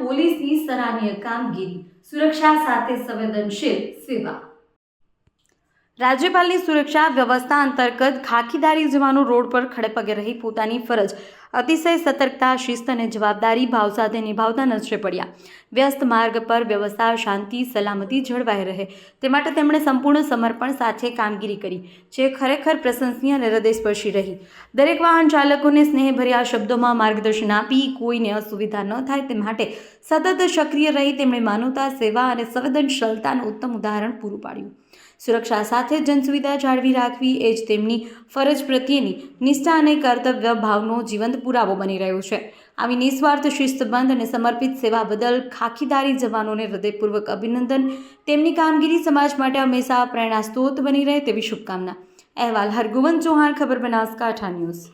પોલીસની સરાહનીય કામગીરી, સુરક્ષા સાથે સંવેદનશીલ સેવા। રાજ્યપાલની સુરક્ષા વ્યવસ્થા અંતર્ગત ખાખીધારી જવાનો રોડ પર ખડેપગે રહી પોતાની ફરજ અતિશય સતર્કતા, શિસ્ત અને જવાબદારી ભાવ સાથે નિભાવતા નજરે પડ્યા। વ્યસ્ત માર્ગ પર વ્યવસ્થા, શાંતિ, સલામતી જળવાઈ રહે તે માટે તેમણે સંપૂર્ણ સમર્પણ સાથે કામગીરી કરી, જે ખરેખર પ્રશંસનીય અને હૃદયસ્પર્શી રહી। દરેક વાહન ચાલકોને સ્નેહભર્યા શબ્દોમાં માર્ગદર્શન આપી કોઈને અસુવિધા ન થાય તે માટે સતત સક્રિય રહી તેમણે માનવતા, સેવા અને સંવેદનશીલતાનું ઉત્તમ ઉદાહરણ પૂરું પાડ્યું। સુરક્ષા સાથે જનસુવિધા જાળવી રાખવી એ જ તેમની ફરજ પ્રત્યેની નિષ્ઠા અને કર્તવ્ય ભાવનો જીવંત પુરાવો બની રહ્યો છે। આવી નિસ્વાર્થ, શિસ્તબદ્ધ અને સમર્પિત સેવા બદલ ખાખીધારી જવાનોને હૃદયપૂર્વક અભિનંદન। તેમની કામગીરી સમાજ માટે હંમેશા પ્રેરણાસ્ત્રોત બની રહે તેવી શુભકામના। અહેવાલ હરગોવન ચૌહાણ, ખબર બનાસકાંઠા ન્યૂઝ।